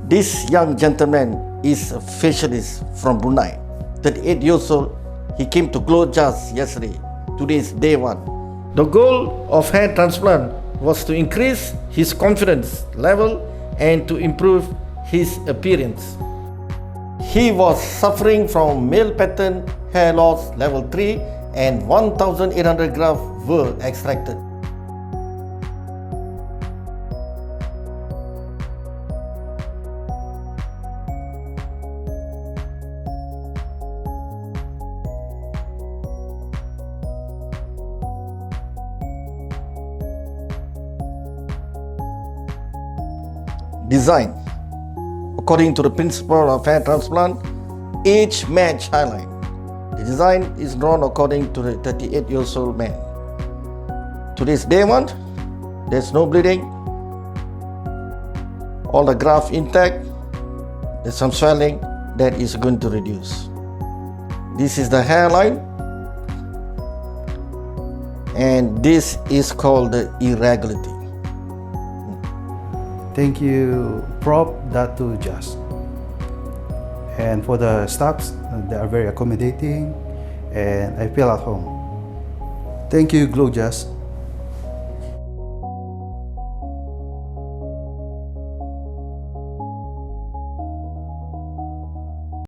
This young gentleman is a facialist from Brunei, 38 years old. He came to GLOJAS yesterday. Today is day 1. The goal of hair transplant was to increase his confidence level and to improve his appearance. He was suffering from male pattern hair loss level 3 and 1,800 grafts were extracted. Design. According to the principle of hair transplant, age match highlight. The design is drawn according to the 38 years old man. Today's day 1, there's no bleeding, all the graft intact, there's some swelling that is going to reduce. This is the hairline, and this is called the irregularity. Thank you, Prof, Dato JasG. And for the staffs, they are very accommodating and I feel at home. Thank you, GLOJAS.